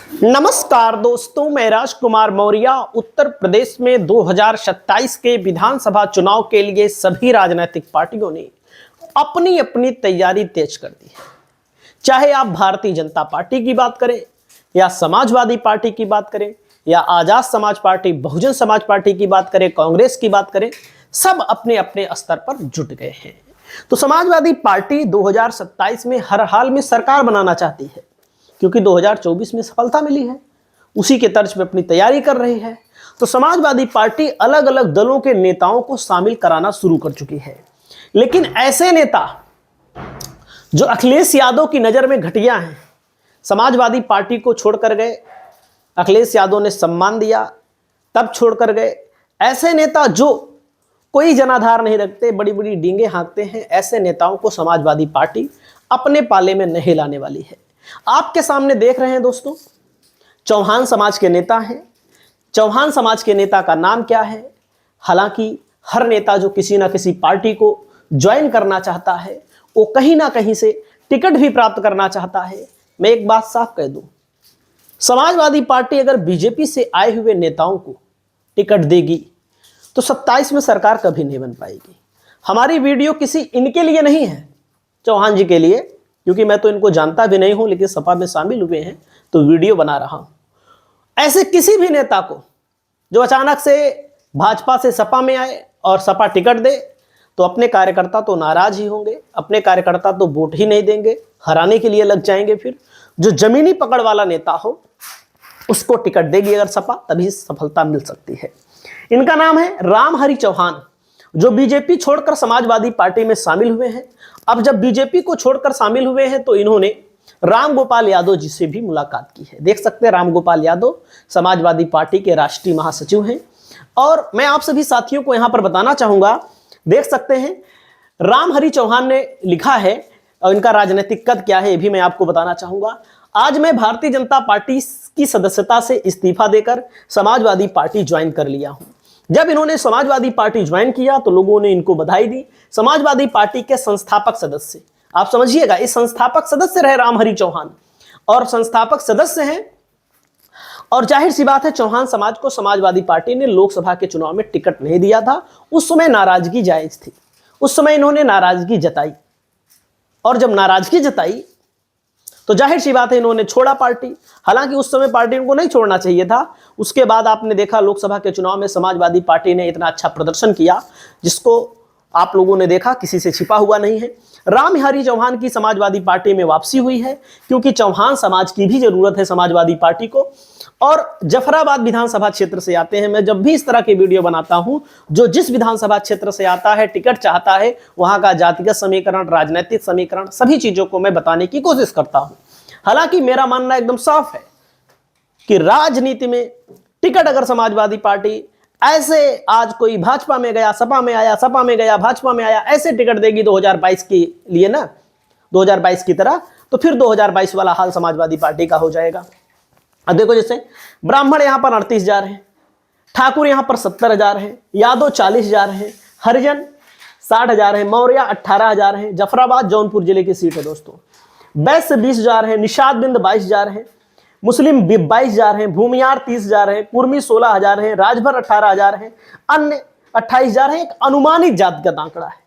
नमस्कार दोस्तों, मैं राजकुमार मौर्य। उत्तर प्रदेश में 2027 के विधानसभा चुनाव के लिए सभी राजनीतिक पार्टियों ने अपनी अपनी तैयारी तेज कर दी है। चाहे आप भारतीय जनता पार्टी की बात करें या समाजवादी पार्टी की बात करें या आजाद समाज पार्टी, बहुजन समाज पार्टी की बात करें, कांग्रेस की बात करें, सब अपने अपने स्तर पर जुट गए हैं। तो समाजवादी पार्टी 2027 में हर हाल में सरकार बनाना चाहती है, क्योंकि 2024 में सफलता मिली है। उसी के तर्ज पे अपनी तैयारी कर रही है। तो समाजवादी पार्टी अलग अलग दलों के नेताओं को शामिल कराना शुरू कर चुकी है। लेकिन ऐसे नेता जो अखिलेश यादव की नजर में घटिया हैं, समाजवादी पार्टी को छोड़कर गए, अखिलेश यादव ने सम्मान दिया तब छोड़कर गए। ऐसे नेता जो कोई जनाधार नहीं रखते, बड़ी बड़ी डींगे हाँकते हैं, ऐसे नेताओं को समाजवादी पार्टी अपने पाले में नहीं लाने वाली है। आपके सामने देख रहे हैं दोस्तों, चौहान समाज के नेता हैं। चौहान समाज के नेता का नाम क्या है? हालांकि हर नेता जो किसी ना किसी पार्टी को ज्वाइन करना चाहता है, वो कहीं ना कहीं से टिकट भी प्राप्त करना चाहता है। मैं एक बात साफ कह दूं, समाजवादी पार्टी अगर बीजेपी से आए हुए नेताओं को टिकट देगी तो 27 में सरकार कभी नहीं बन पाएगी। हमारी वीडियो किसी इनके लिए नहीं है, चौहान जी के लिए, क्योंकि मैं तो इनको जानता भी नहीं हूं, लेकिन सपा में शामिल हुए हैं तो वीडियो बना रहा हूं। ऐसे किसी भी नेता को जो अचानक से भाजपा से सपा में आए और सपा टिकट दे, तो अपने कार्यकर्ता तो नाराज ही होंगे, अपने कार्यकर्ता तो वोट ही नहीं देंगे, हराने के लिए लग जाएंगे। फिर जो जमीनी पकड़ वाला नेता हो उसको टिकट देगी अगर सपा, तभी सफलता मिल सकती है। इनका नाम है रामहरि चौहान, जो बीजेपी छोड़कर समाजवादी पार्टी में शामिल हुए हैं। अब जब बीजेपी को छोड़कर शामिल हुए हैं तो इन्होंने रामगोपाल यादव जी से भी मुलाकात की है। देख सकते हैं, रामगोपाल यादव समाजवादी पार्टी के राष्ट्रीय महासचिव हैं। और मैं आप सभी साथियों को यहां पर बताना चाहूंगा, देख सकते हैं रामहरि चौहान ने लिखा है, और इनका राजनीतिक कद क्या है ये भी मैं आपको बताना चाहूंगा। आज मैं भारतीय जनता पार्टी की सदस्यता से इस्तीफा देकर समाजवादी पार्टी ज्वाइन कर लिया हूं। जब इन्होंने समाजवादी पार्टी ज्वाइन किया तो लोगों ने इनको बधाई दी। समाजवादी पार्टी के संस्थापक सदस्य, आप समझिएगा, इस संस्थापक सदस्य रहे रामहरि चौहान, और संस्थापक सदस्य हैं। और जाहिर सी बात है, चौहान समाज को समाजवादी पार्टी ने लोकसभा के चुनाव में टिकट नहीं दिया था। उस समय नाराजगी जायज थी, उस समय इन्होंने नाराजगी जताई, और जब नाराजगी जताई तो जाहिर सी बात है इन्होंने छोड़ा पार्टी। हालांकि उस समय पार्टी को नहीं छोड़ना चाहिए था। उसके बाद आपने देखा लोकसभा के चुनाव में समाजवादी पार्टी ने इतना अच्छा प्रदर्शन किया, जिसको आप लोगों ने देखा, किसी से छिपा हुआ नहीं है। रामहरि चौहान की समाजवादी पार्टी में वापसी हुई है, क्योंकि चौहान समाज की भी जरूरत है समाजवादी पार्टी को। और जफराबाद विधानसभा क्षेत्र से आते हैं। मैं जब भी इस तरह की वीडियो बनाता हूं, जो जिस विधानसभा क्षेत्र से आता है, टिकट चाहता है, वहां का जातिगत समीकरण, राजनीतिक समीकरण, सभी चीजों को मैं बताने की कोशिश करता हूं। हालांकि मेरा मानना एकदम साफ है कि राजनीति में टिकट अगर समाजवादी पार्टी ऐसे आज कोई भाजपा में गया, सपा में आया, सपा में गया, भाजपा में आया, ऐसे टिकट देगी 2022 के लिए ना, 2022 की तरह, तो फिर 2022 वाला हाल समाजवादी पार्टी का हो जाएगा। अब देखो, जैसे ब्राह्मण यहां पर 38,000 हैं, ठाकुर यहां पर 70,000 हैं, यादव 40,000 हैं, हरिजन 60,000 हैं, मौर्य 18,000 हैं। जफराबाद जौनपुर जिले की सीट है दोस्तों। वैश्य 20,000 है, निषाद बिंद 22,000 है, मुस्लिम 22,000 हैं, भूमियार 30,000 हैं, कुर्मी 16,000 हैं, राजभर 18,000 हैं, अन्य 28,000 हैं। एक अनुमानित जातिगत आंकड़ा है,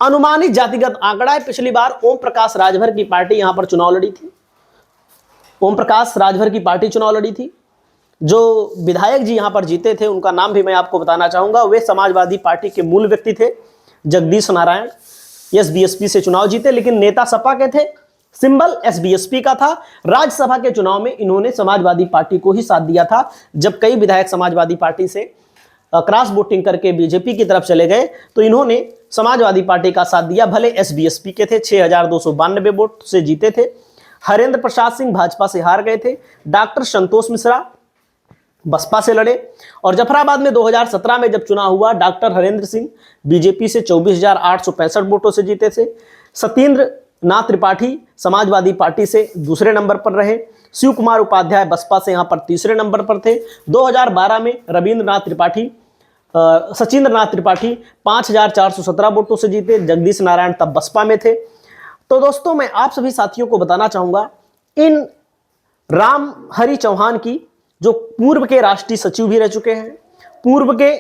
अनुमानित जातिगत आंकड़ा है। पिछली बार ओम प्रकाश राजभर की पार्टी यहां पर चुनाव लड़ी थी, ओम प्रकाश राजभर की पार्टी चुनाव लड़ी थी। जो विधायक जी यहां पर जीते थे, उनका नाम भी मैं आपको बताना चाहूंगा। वे समाजवादी पार्टी के मूल व्यक्ति थे, जगदीश नारायण। एसबीएसपी से चुनाव जीते, लेकिन नेता सपा के थे, सिंबल एसबीएसपी का था। राज्यसभा के चुनाव में इन्होंने समाजवादी पार्टी को ही साथ दिया था। जब कई विधायक समाजवादी पार्टी से क्रॉस वोटिंग करके बीजेपी की तरफ चले गए, तो इन्होंने समाजवादी पार्टी का साथ दिया। भले एसबीएसपी के थे, 6,292 वोट से जीते थे। हरेंद्र प्रसाद सिंह भाजपा से हार गए थे। डॉक्टर संतोष मिश्रा बसपा से लड़े। और जफराबाद में 2017 में जब चुनाव हुआ, डॉक्टर हरेंद्र सिंह बीजेपी से 24,865 वोटों से जीते थे। सत्येंद्र नाथ त्रिपाठी समाजवादी पार्टी से दूसरे नंबर पर रहे। शिव कुमार उपाध्याय बसपा से यहां पर तीसरे नंबर पर थे। 2012 में रविंद्रनाथ त्रिपाठी सचिंद्र नाथ त्रिपाठी 5,417 वोटों से जीते। जगदीश नारायण तब बसपा में थे। तो दोस्तों, मैं आप सभी साथियों को बताना चाहूंगा, इन राम हरि चौहान की, जो पूर्व के राष्ट्रीय सचिव भी रह चुके हैं, पूर्व के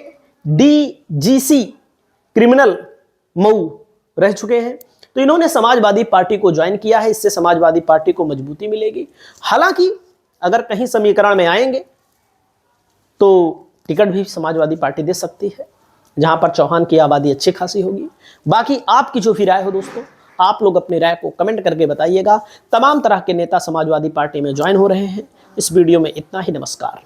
डीजीसी क्रिमिनल मऊ रह चुके हैं। तो इन्होंने समाजवादी पार्टी को ज्वाइन किया है। इससे समाजवादी पार्टी को मजबूती मिलेगी। हालांकि अगर कहीं समीकरण में आएंगे तो टिकट भी समाजवादी पार्टी दे सकती है, जहां पर चौहान की आबादी अच्छी खासी होगी। बाकी आपकी जो भी राय हो दोस्तों, आप लोग अपनी राय को कमेंट करके बताइएगा। तमाम तरह के नेता समाजवादी पार्टी में ज्वाइन हो रहे हैं। इस वीडियो में इतना ही। नमस्कार।